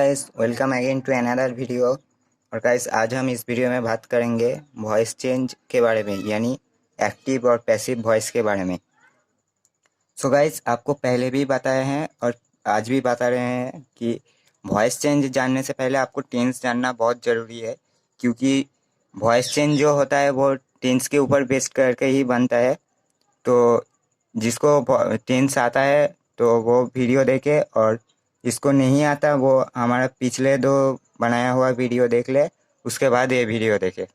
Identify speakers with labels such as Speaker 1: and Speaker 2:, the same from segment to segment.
Speaker 1: Guys, welcome again to another video. और guys, आज हम इस वीडियो में बात करेंगे वॉइस चेंज के बारे में, यानी एक्टिव और पैसिव वॉइस के बारे में। सो गाइस, आपको पहले भी बताया है और आज भी बता रहे हैं कि वॉइस चेंज जानने से पहले आपको टेंस जानना बहुत ज़रूरी है, क्योंकि वॉइस चेंज जो होता है वो टेंस के ऊपर बेस करके ही बनता है। तो जिसको टेंस आता है तो वो वीडियो देखे, और इसको नहीं आता वो हमारा पिछले 2 बनाया हुआ वीडियो देख ले, उसके बाद ये वीडियो देखे।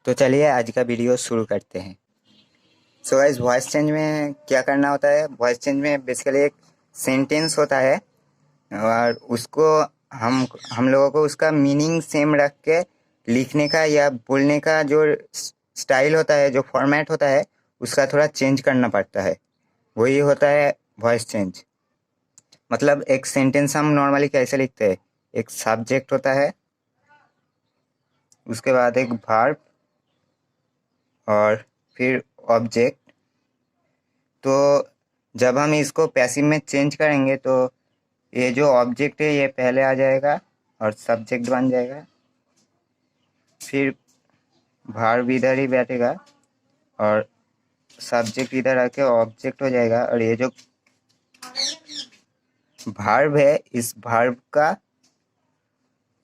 Speaker 1: तो चलिए आज का वीडियो शुरू करते हैं। सो गाइस, वॉइस चेंज में क्या करना होता है? वॉइस चेंज में बेसिकली एक सेंटेंस होता है और उसको हम लोगों को उसका मीनिंग सेम रख के लिखने का या बोलने का जो स्टाइल होता है, जो फॉर्मेट होता है, उसका थोड़ा चेंज करना पड़ता है। वही होता है वॉइस चेंज। मतलब एक सेंटेंस हम नॉर्मली कैसे लिखते हैं? एक सब्जेक्ट होता है, उसके बाद एक वर्ब और फिर ऑब्जेक्ट। तो जब हम इसको पैसिव में चेंज करेंगे तो ये जो ऑब्जेक्ट है ये पहले आ जाएगा और सब्जेक्ट बन जाएगा, फिर वर्ब इधर ही बैठेगा और सब्जेक्ट इधर आके ऑब्जेक्ट हो जाएगा, और ये जो वर्ब है इस वर्ब का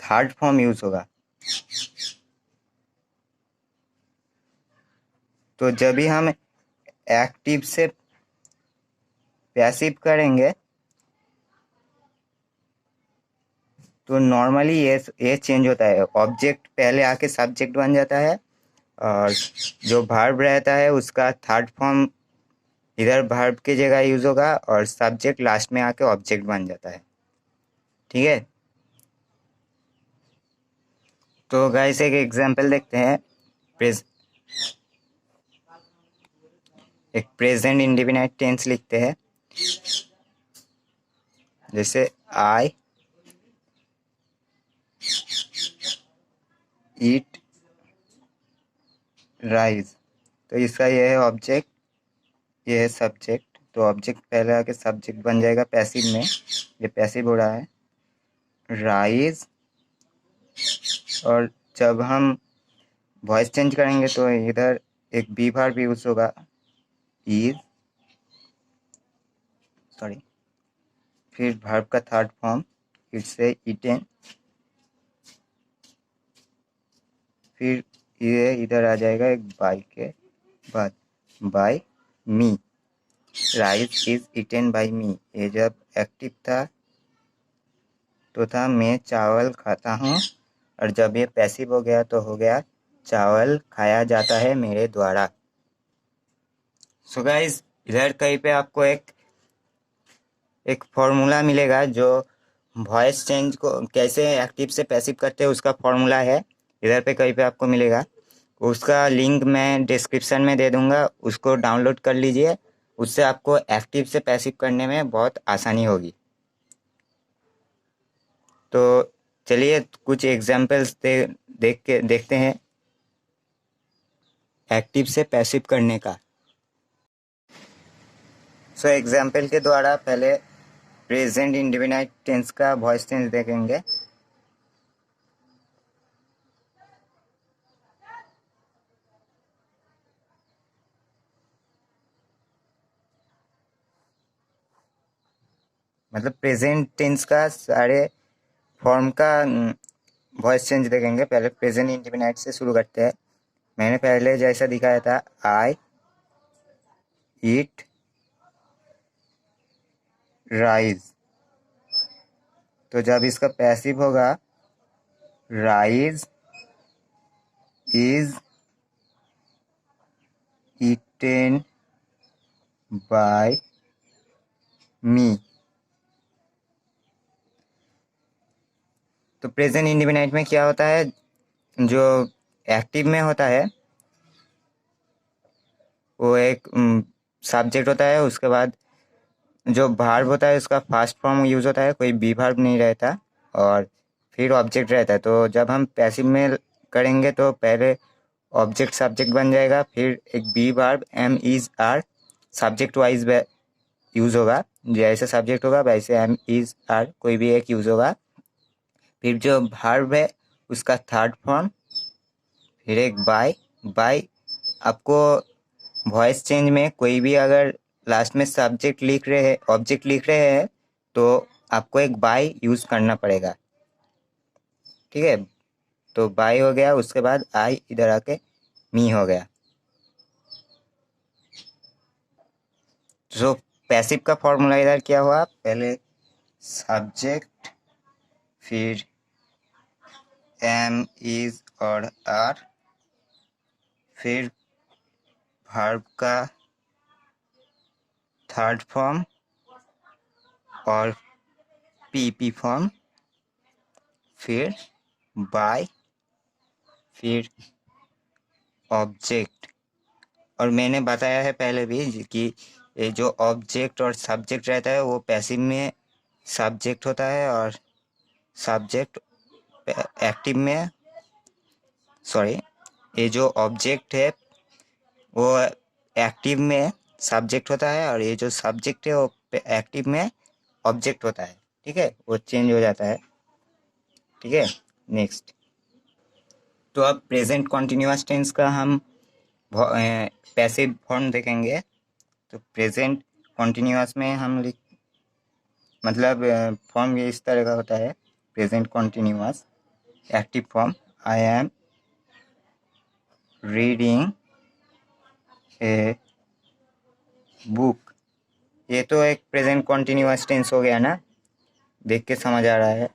Speaker 1: थर्ड फॉर्म यूज होगा। तो जब भी हम एक्टिव से पैसिव करेंगे तो नॉर्मली ये चेंज होता है। ऑब्जेक्ट पहले आके सब्जेक्ट बन जाता है और जो वर्ब रहता है उसका थर्ड फॉर्म इधर वर्ब की जगह यूज होगा और सब्जेक्ट लास्ट में आके ऑब्जेक्ट बन जाता है। ठीक है, तो गाइस एक एग्जांपल देखते हैं। एक प्रेजेंट इंडेफिनिट टेंस लिखते हैं, जैसे आई ईट राइस। तो इसका ये है ऑब्जेक्ट, ये है सब्जेक्ट। तो ऑब्जेक्ट पहले आके सब्जेक्ट बन जाएगा पैसिव में, ये पैसिव हो रहा है राइस। और जब हम वॉइस चेंज करेंगे तो इधर एक बी वर्ब यूज होगा, इज, सॉरी, फिर वर्ब का थर्ड फॉर्म इट्स से ईटेन, फिर ये इधर आ जाएगा एक बाय के बाद, by me. Rice is eaten by me. ये जब एक्टिव था तो था मैं चावल खाता हूँ, और जब ये पैसिव हो गया तो हो गया चावल खाया जाता है मेरे द्वारा। सो गाइस, इधर कहीं पे आपको एक फॉर्मूला मिलेगा जो वॉइस चेंज को कैसे एक्टिव से पैसिव करते हैं उसका फॉर्मूला है। इधर पे कहीं पे आपको मिलेगा, उसका लिंक मैं डिस्क्रिप्शन में दे दूंगा, उसको डाउनलोड कर लीजिए। उससे आपको एक्टिव से पैसिव करने में बहुत आसानी होगी। तो चलिए कुछ एग्जांपल्स देखते हैं एक्टिव से पैसिव करने का। सो एग्जांपल के द्वारा पहले प्रेजेंट इंडेफिनिट टेंस का वॉइस चेंज देखेंगे। मतलब प्रेजेंट टेंस का सारे फॉर्म का वॉइस चेंज देखेंगे। पहले प्रेजेंट इंडेफिनिट से शुरू करते हैं। मैंने पहले जैसा दिखाया था, आई ईट राइस। तो जब इसका पैसिव होगा, rice is eaten by me. तो प्रेजेंट इंडेफिनिट में क्या होता है, जो एक्टिव में होता है वो एक सब्जेक्ट होता है, उसके बाद जो वर्ब होता है उसका फर्स्ट फॉर्म यूज होता है, कोई बी वर्ब नहीं रहता, और फिर ऑब्जेक्ट रहता है। तो जब हम पैसिव में करेंगे तो पहले ऑब्जेक्ट सब्जेक्ट बन जाएगा, फिर एक be verb am is are subject wise use होगा, जैसे सब्जेक्ट होगा वैसे एम इज आर कोई भी एक यूज़ होगा। फिर जो वर्ब है उसका थर्ड फॉर्म, फिर एक बाय। बाय आपको वॉइस चेंज में कोई भी अगर लास्ट में सब्जेक्ट लिख रहे हैं, ऑब्जेक्ट लिख रहे हैं, तो आपको एक बाय यूज़ करना पड़ेगा। ठीक है, तो बाय हो गया, उसके बाद आई इधर आके मी हो गया। तो पैसिव का फॉर्मूला इधर क्या हुआ, पहले सब्जेक्ट, फिर एम इज और आर, फिर वर्ब का थर्ड फॉर्म और पीपी फॉर्म, फिर बाय, फिर ऑब्जेक्ट। और मैंने बताया है पहले भी कि ये जो ऑब्जेक्ट और सब्जेक्ट रहता है वो पैसिव में सब्जेक्ट होता है और सब्जेक्ट एक्टिव में, सॉरी, ये जो ऑब्जेक्ट है वो एक्टिव में सब्जेक्ट होता है और ये जो सब्जेक्ट है वो एक्टिव में ऑब्जेक्ट होता है। ठीक है, वो चेंज हो जाता है। ठीक है, नेक्स्ट। तो अब प्रेजेंट कॉन्टिन्यूअस टेंस का हम पैसिव फॉर्म देखेंगे। तो प्रेजेंट कॉन्टिन्यूअस में हम मतलब फॉर्म ये इस तरह का होता है। Present continuous active form, I am reading a book. ये तो एक प्रेजेंट कॉन्टिन्यूअस टेंस हो गया ना, देख के समझ आ रहा है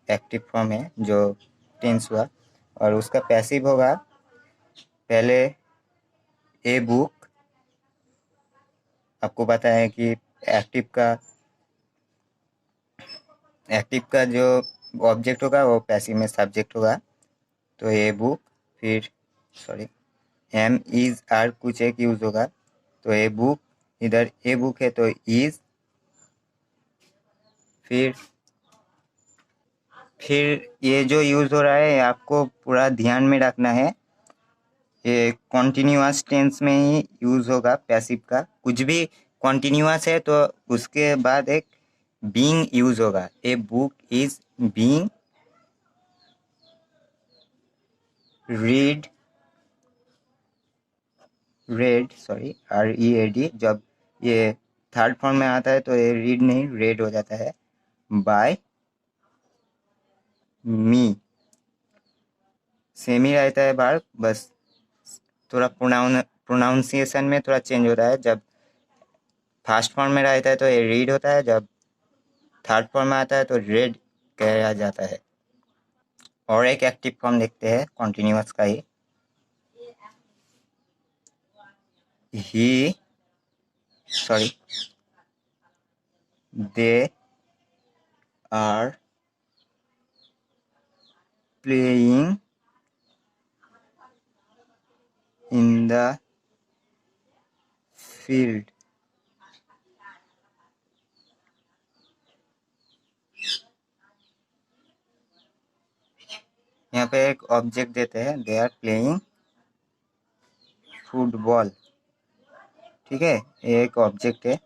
Speaker 1: एक्टिव फॉर्म है जो टेंस हुआ। और उसका पैसिव होगा पहले ए बुक। आपको पता है कि एक्टिव का जो ऑब्जेक्ट होगा वो पैसिव में सब्जेक्ट होगा। तो ए बुक, फिर सॉरी एम इज आर कुछ एक यूज होगा। तो ए बुक, इधर ए बुक है तो इज, फिर ये जो यूज हो रहा है आपको पूरा ध्यान में रखना है। ये कॉन्टिन्यूअस टेंस में ही यूज होगा पैसिव का। कुछ भी कॉन्टिन्यूअस है तो उसके बाद एक बीइंग यूज होगा। A book is being red, sorry READ। जब ये थर्ड फॉर्म में आता है तो ये रीड नहीं रेड हो जाता है। बाय मी, सेम ही रहता है बार, बस थोड़ा प्रोनाउंसिएशन में थोड़ा चेंज होता है। जब फर्स्ट फॉर्म में रहता है तो ये रीड होता है, जब थर्ड फॉर्म में आता है तो रेड कहा जाता है। और एक एक्टिव फॉर्म देखते हैं कॉन्टिन्यूअस का ही sorry they are playing in the field. यहाँ पे एक ऑब्जेक्ट देते हैं, दे आर प्लेइंग फुटबॉल। ठीक है, ये एक ऑब्जेक्ट है।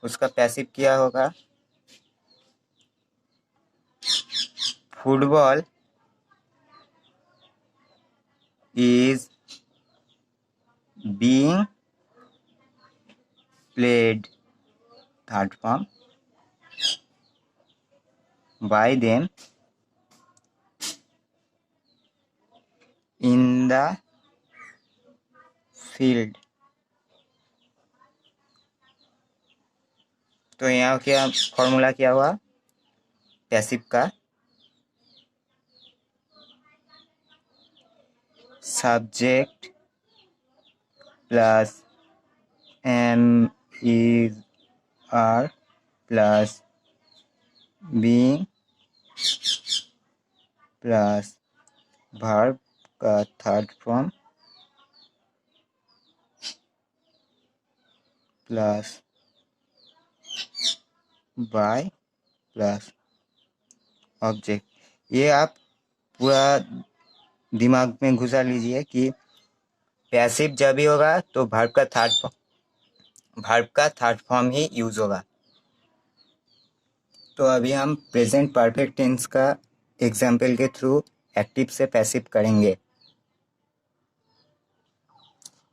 Speaker 1: उसका पैसिव क्या होगा, football is being played, third form, by them in the field. तो यहाँ क्या फॉर्मूला क्या हुआ पैसिव का, subject plus am is are plus being plus verb का third form plus by plus object. ये आप पूरा दिमाग में घुसा लीजिए कि पैसिव जब भी होगा तो वर्ब का थर्ड वर्ब का थर्ड फॉर्म ही यूज होगा। तो अभी हम प्रेजेंट परफेक्ट टेंस का एग्जाम्पल के थ्रू एक्टिव से पैसिव करेंगे।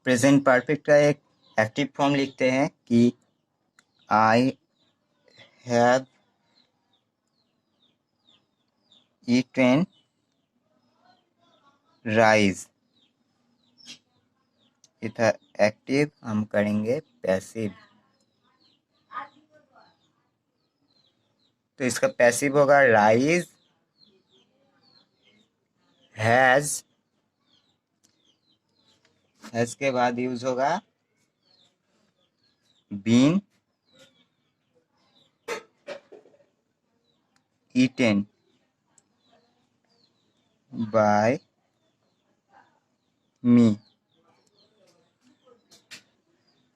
Speaker 1: प्रेजेंट परफेक्ट का एक एक्टिव फॉर्म लिखते हैं कि आई हैव ईटेन राइस। ये था एक्टिव, हम करेंगे पैसिव। तो इसका पैसिव होगा राइज हैज के बाद यूज होगा बीन ईटेन बाय मी।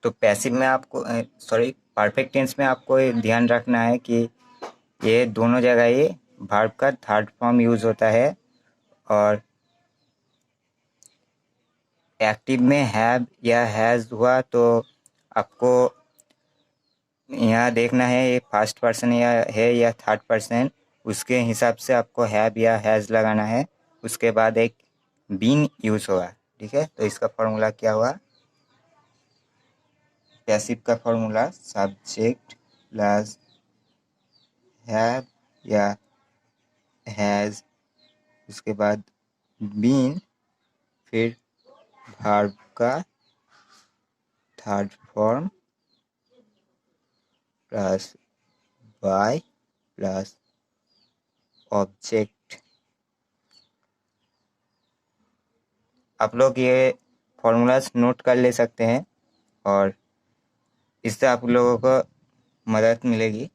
Speaker 1: तो पैसिव में आपको परफेक्ट टेंस में आपको ये ध्यान रखना है कि ये दोनों जगह ये वर्ब का थर्ड फॉर्म यूज होता है, और एक्टिव में हैव या हैज़ हुआ तो आपको यहाँ देखना है ये फर्स्ट पर्सन या थर्ड पर्सन, उसके हिसाब से आपको हैव या हैज़ लगाना है। उसके बाद एक बीन यूज होगा। ठीक है, तो इसका फॉर्मूला क्या हुआ? पैसिव का फॉर्मूला सब्जेक्ट प्लस हैव या हैज़, उसके बाद बीन, फिर वर्ब का third form plus by plus object. आप लोग ये फॉर्मूलाज नोट कर ले सकते हैं और इससे आप लोगों को मदद मिलेगी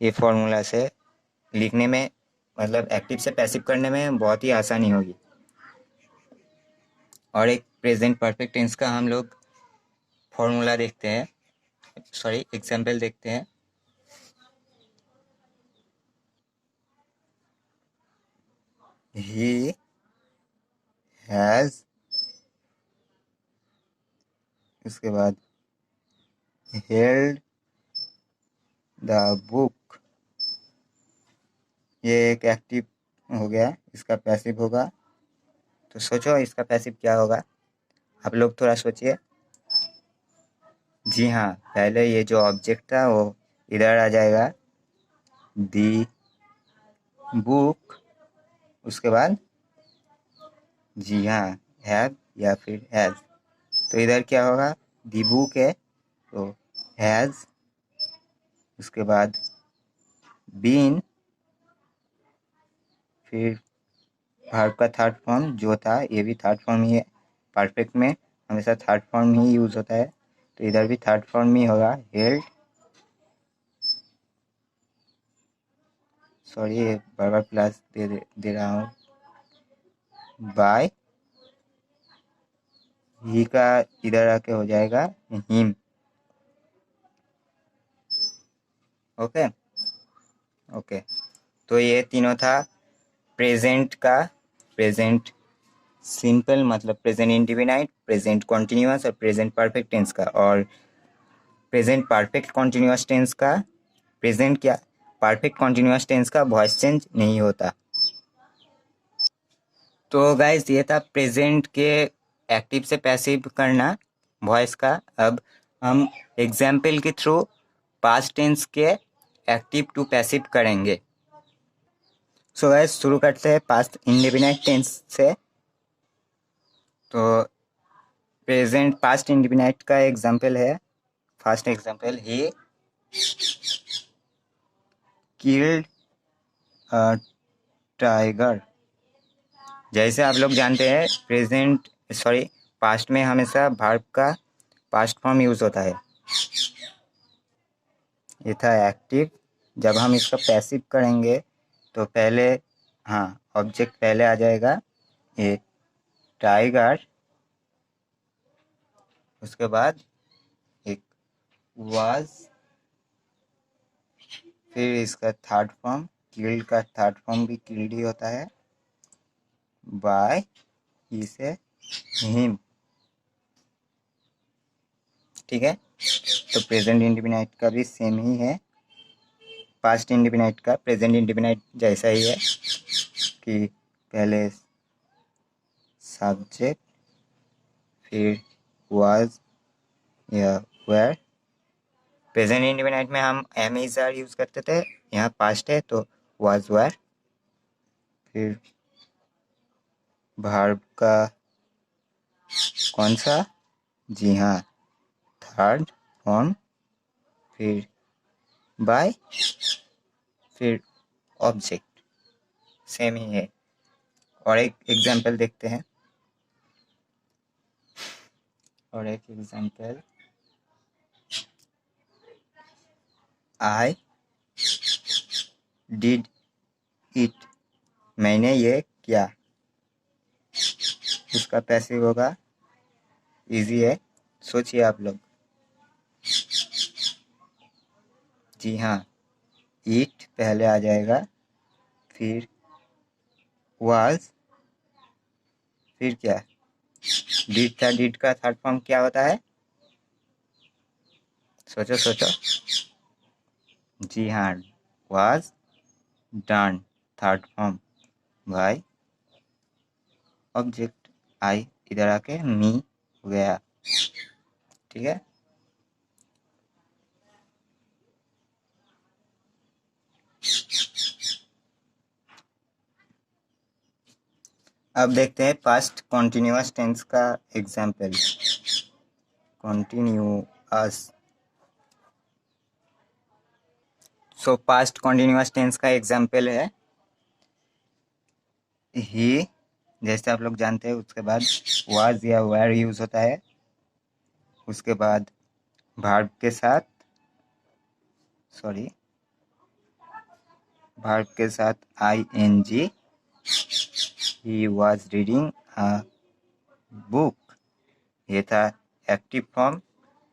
Speaker 1: ये फॉर्मूला से लिखने में, मतलब एक्टिव से पैसिव करने में बहुत ही आसानी होगी। और एक प्रेजेंट परफेक्ट टेंस का हम लोग फॉर्मूला देखते हैं, एग्जाम्पल देखते हैं। ही हैज़, उसके बाद हेल्ड द बुक। ये एक एक्टिव हो गया, इसका पैसिव होगा। तो सोचो इसका पैसिव क्या होगा, आप लोग थोड़ा सोचिए। जी हाँ, पहले ये जो ऑब्जेक्ट था वो इधर आ जाएगा, दी बुक, उसके बाद जी हाँ हैव या फिर हैज़। तो इधर क्या होगा, दी बुक है तो हैज़, उसके बाद बीन, फिर वर्ब का थर्ड फॉर्म जो था ये भी थर्ड फॉर्म ही है। परफेक्ट में हमेशा थर्ड फॉर्म ही यूज होता है, तो इधर भी थर्ड फॉर्म ही होगा, हेल्ड। सॉरी ये बराबर प्लस दे रहा हूँ, बाय। ही का इधर आके हो जाएगा हिम। ओके ओके, तो ये तीनों था प्रेजेंट का, प्रेजेंट सिंपल मतलब प्रेजेंट इंडिफिनाइट, प्रेजेंट कॉन्टिन्यूअस और प्रेजेंट परफेक्ट टेंस का। और प्रेजेंट परफेक्ट कॉन्टिन्यूअस टेंस का, प्रेजेंट क्या, परफेक्ट कॉन्टिन्यूअस टेंस का वॉइस चेंज नहीं होता। तो गाइस ये था प्रेजेंट के एक्टिव से पैसिव करना वॉइस का। अब हम एग्जाम्पल के थ्रू पास्ट टेंस के एक्टिव टू पैसिव करेंगे। सो गाइस शुरू करते हैं पास्ट इंडेफिनाइट टेंस से। तो प्रेजेंट पास्ट इंडेफिनाइट का एग्जाम्पल है, first example, he killed a tiger. जैसे आप लोग जानते हैं पास्ट में हमेशा वर्ब का पास्ट फॉर्म यूज होता है। ये था एक्टिव। जब हम इसका पैसिव करेंगे तो पहले हाँ ऑब्जेक्ट पहले आ जाएगा, ये टाइगर, उसके बाद एक वाज, फिर इसका थर्ड फॉर्म किल्ड का थर्ड फॉर्म भी किल्ड ही होता है, बाय ही से हिम। ठीक है, तो प्रेजेंट इंडेफिनाइट का भी सेम ही है, पास्ट इंडेफिनाइट का प्रेजेंट इंडेफिनाइट जैसा ही है कि पहले सब्जेक्ट फिर वाज या वेयर। प्रेजेंट इंडेफिनाइट में हम एम इज आर यूज करते थे, यहाँ पास्ट है तो वाज वेयर। फिर वर्ब का कौन सा, जी हाँ थर्ड फॉर्म, फिर बाय, फिर ऑब्जेक्ट, सेम ही है। और एक एग्जांपल देखते हैं, और एक एग्जांपल, आई डिड इट, मैंने ये किया। उसका पैसिव होगा, इजी है, सोचिए आप लोग। जी हाँ, ईट पहले आ जाएगा, फिर वाज, फिर क्या, डिड था, डिड का थर्ड फॉर्म क्या होता है, सोचो सोचो। जी हाँ, was done, third form by object, आई इधर आके मी हो गया। ठीक है, अब देखते हैं पास्ट कॉन्टिन्यूअस टेंस का example. Continuous, so past continuous tense का एग्जाम्पल है ही, जैसे आप लोग जानते हैं। उसके बाद वाज या वेयर यूज होता है, उसके बाद वर्ब के साथ, सॉरी वर्ब के साथ ing, he was reading a book, ये था एक्टिव फॉर्म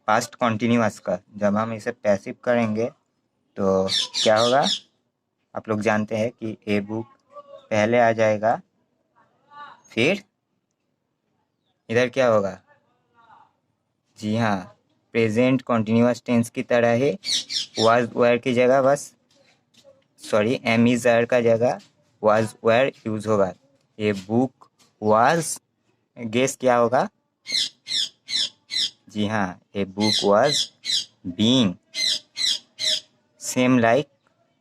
Speaker 1: पास्ट कॉन्टिन्यूअस का। जब हम इसे पैसिव करेंगे तो क्या होगा, आप लोग जानते हैं कि ए बुक पहले आ जाएगा, फिर इधर क्या होगा, जी हाँ प्रेजेंट कॉन्टिन्यूअस टेंस की तरह ही वाज वेयर की जगह बस, सॉरी एम इज आर का जगह वाज वेयर यूज होगा। ये बुक वाज, गेस क्या होगा, जी हाँ a book was being, same like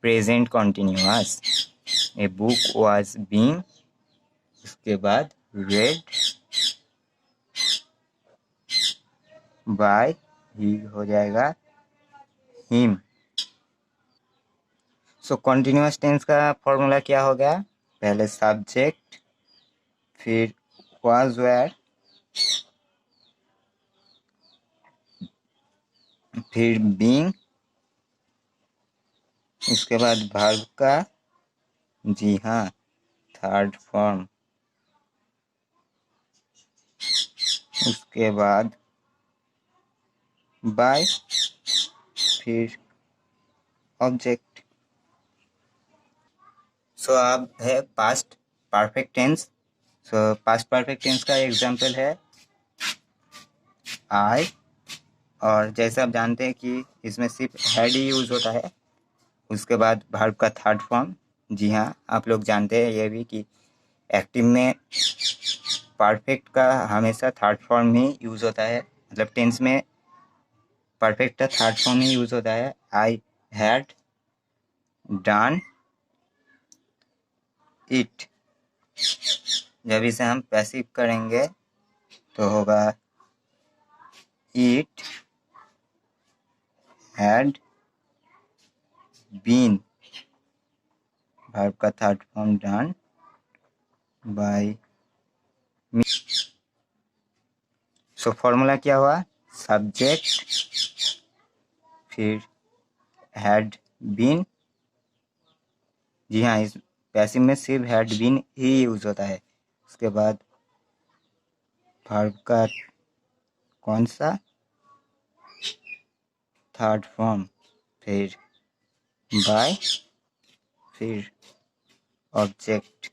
Speaker 1: present continuous, a book was being, उसके बाद रेड बाय, ही हो जाएगा हिम। सो कॉन्टिन्यूअस टेंस का फॉर्मूला क्या हो गया, पहले सब्जेक्ट, फिर वाज वेयर, फिर बीइंग, उसके बाद वर्ब का, जी हाँ थर्ड फॉर्म, उसके बाद बाय, फिर ऑब्जेक्ट। सो अब है past perfect tense. So past perfect tense का एग्जांपल है आई, और जैसे आप जानते हैं कि इसमें सिर्फ हैड ही यूज होता है, उसके बाद वर्ब का थर्ड फॉर्म। जी हाँ, आप लोग जानते हैं ये भी कि एक्टिव में परफेक्ट का हमेशा थर्ड फॉर्म ही यूज होता है, मतलब टेंस में परफेक्ट का थर्ड फॉर्म ही यूज होता है। आई हैड डन इट, जब इसे हम पैसिव करेंगे तो होगा इट हैड बीन, वर्ब का third form done by me. So formula क्या हुआ, सब्जेक्ट, फिर हैड बीन, जी हाँ इस पैसिव में सिर्फ हैड बीन ही यूज होता है। उसके बाद वर्ब का कौन सा, थर्ड फॉर्म, फिर बाय, फिर ऑब्जेक्ट।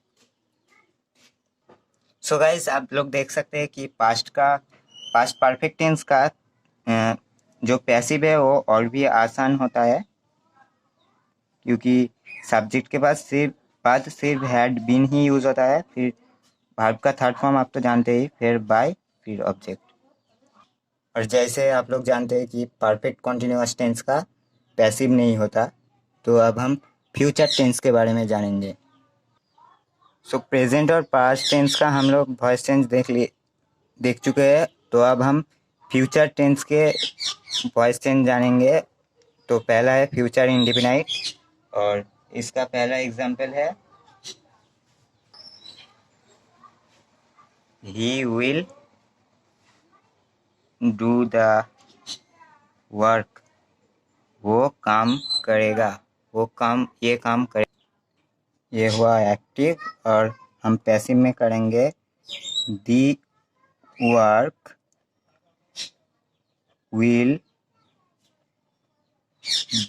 Speaker 1: सो गाइस आप लोग देख सकते हैं कि पास्ट परफेक्ट टेंस का जो पैसिव है वो और भी आसान होता है, क्योंकि सब्जेक्ट के बाद सिर्फ हैड बीन ही यूज होता है। फिर वर्ब का थर्ड फॉर्म आप तो जानते ही, फिर बाय, फिर ऑब्जेक्ट। और जैसे आप लोग जानते हैं कि परफेक्ट कॉन्टिन्यूअस टेंस का पैसिव नहीं होता, तो अब हम फ्यूचर टेंस के बारे में जानेंगे। सो प्रेजेंट और पास्ट टेंस का हम लोग वॉइस टेंस देख चुके हैं। तो अब हम फ्यूचर टेंस के वॉइस टेंस जानेंगे। तो पहला है फ्यूचर इंडेफिनाइट, और इसका पहला एग्जाम्पल है he will do the work. वो काम करेगा, ये काम करेगा। ये हुआ एक्टिव, और हम पैसिव में करेंगे the work will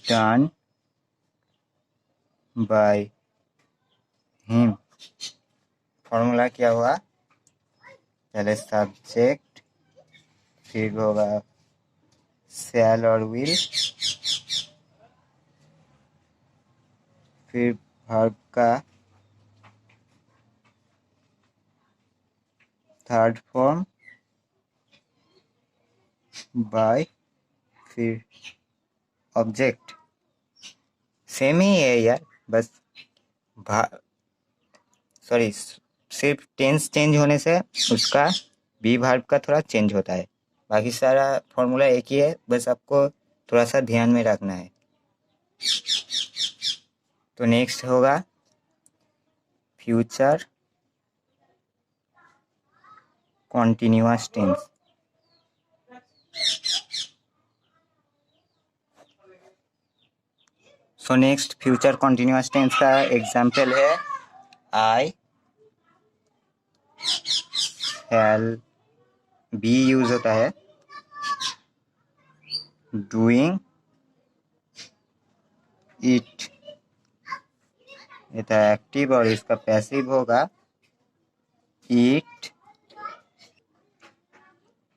Speaker 1: done by him. Formula क्या हुआ, पहले सब्जेक्ट, फिर होगा शैल और विल, फिर वर्ब का थर्ड फॉर्म बाय, फिर ऑब्जेक्ट। सेम ही है यार, बस सॉरी, सिर्फ टेंस चेंज होने से उसका बी वर्ब का थोड़ा चेंज होता है। बाकी सारा फॉर्मूला एक ही है, बस आपको थोड़ा सा ध्यान में रखना है। तो नेक्स्ट होगा future continuous tense. So next future continuous tense का एग्जाम्पल है आई शैल, बी यूज होता है डूइंग इट, ये था एक्टिव, और इसका पैसिव होगा इट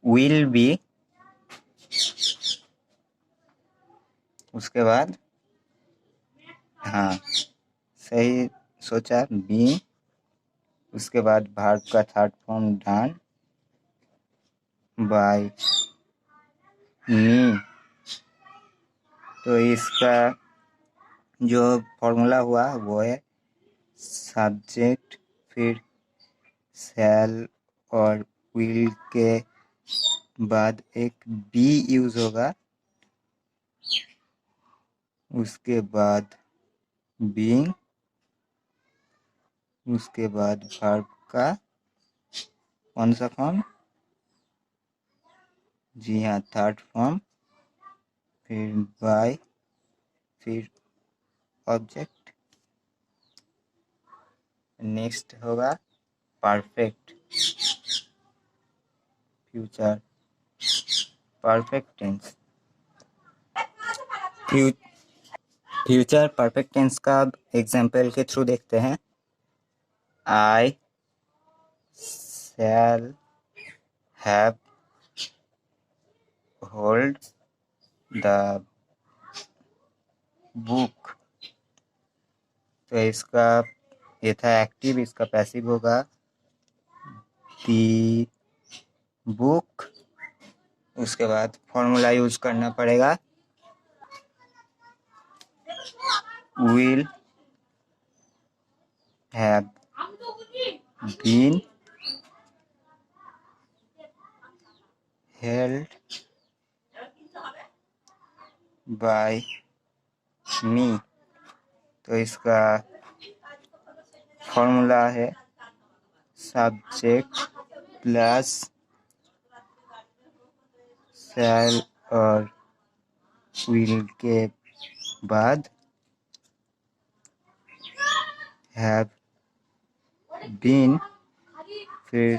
Speaker 1: विल बी। उसके बाद, हाँ सही सोचा, बी। उसके बाद वर्ब का third form done by me. तो इसका जो फॉर्मूला हुआ वो है सब्जेक्ट, फिर शैल और विल के बाद एक बी यूज होगा, उसके बाद बीइंग, उसके बाद वर्ब का कौन सा फॉर्म, जी हाँ थर्ड फॉर्म, फिर बाय, फिर ऑब्जेक्ट। नेक्स्ट होगा perfect future perfect tense. Future perfect tense का एग्जाम्पल के थ्रू देखते हैं। I shall have hold the book. तो इसका ये था एक्टिव, इसका पैसिव होगा दी बुक। उसके बाद फॉर्मूला यूज करना पड़ेगा will have been held by me. तो इसका फॉर्मूला है सब्जेक्ट प्लस शैल और विल के बाद हैव बीन, फिर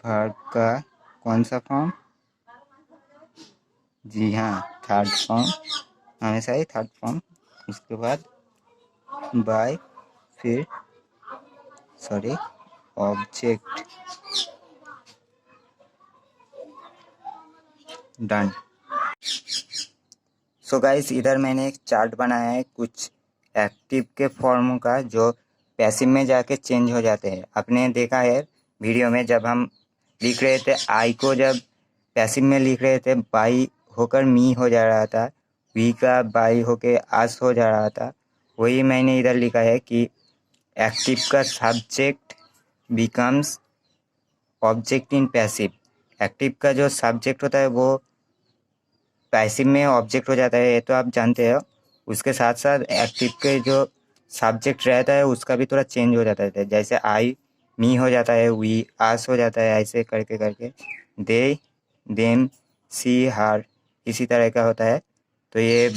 Speaker 1: वर्ब का कौन सा फॉर्म, जी हाँ थर्ड फॉर्म, हमेशा ही थर्ड फॉर्म। उसके बाद बाय, फिर ऑब्जेक्ट, डन। सो गाइस, इधर मैंने एक चार्ट बनाया है कुछ एक्टिव के फॉर्म का जो पैसिव में जाके चेंज हो जाते हैं। आपने देखा है वीडियो में, जब हम लिख रहे थे आई को, जब पैसिव में लिख रहे थे बाई होकर मी हो जा रहा था, वी का बाई होके आस हो जा रहा था। वही मैंने इधर लिखा है कि एक्टिव का subject becomes object in passive. Active का जो सब्जेक्ट होता है वो पैसिव में ऑब्जेक्ट हो जाता है, ये तो आप जानते हो। उसके साथ साथ एक्टिव के जो सब्जेक्ट रहता है उसका भी थोड़ा चेंज हो जाता है, जैसे आई मी हो जाता है, वी आस हो जाता है, ऐसे करके करके दे देम सी हार इसी तरह का होता है। तो ये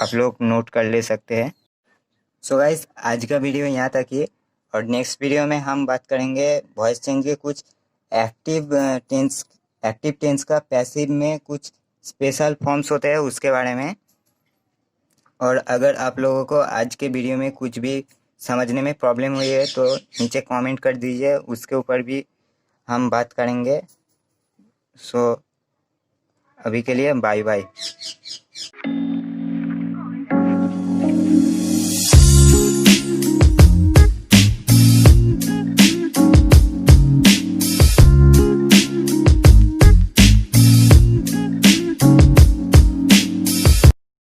Speaker 1: आप लोग नोट कर ले सकते हैं। सो गाइस, आज का वीडियो यहाँ तक ही, और नेक्स्ट वीडियो में हम बात करेंगे वॉइस चेंज के कुछ एक्टिव टेंस का पैसिव में कुछ स्पेशल फॉर्म्स होते हैं उसके बारे में। और अगर आप लोगों को आज के वीडियो में कुछ भी समझने में प्रॉब्लम हुई है तो नीचे कमेंट कर दीजिए, उसके ऊपर भी हम बात करेंगे। सो अभी के लिए बाय बाय।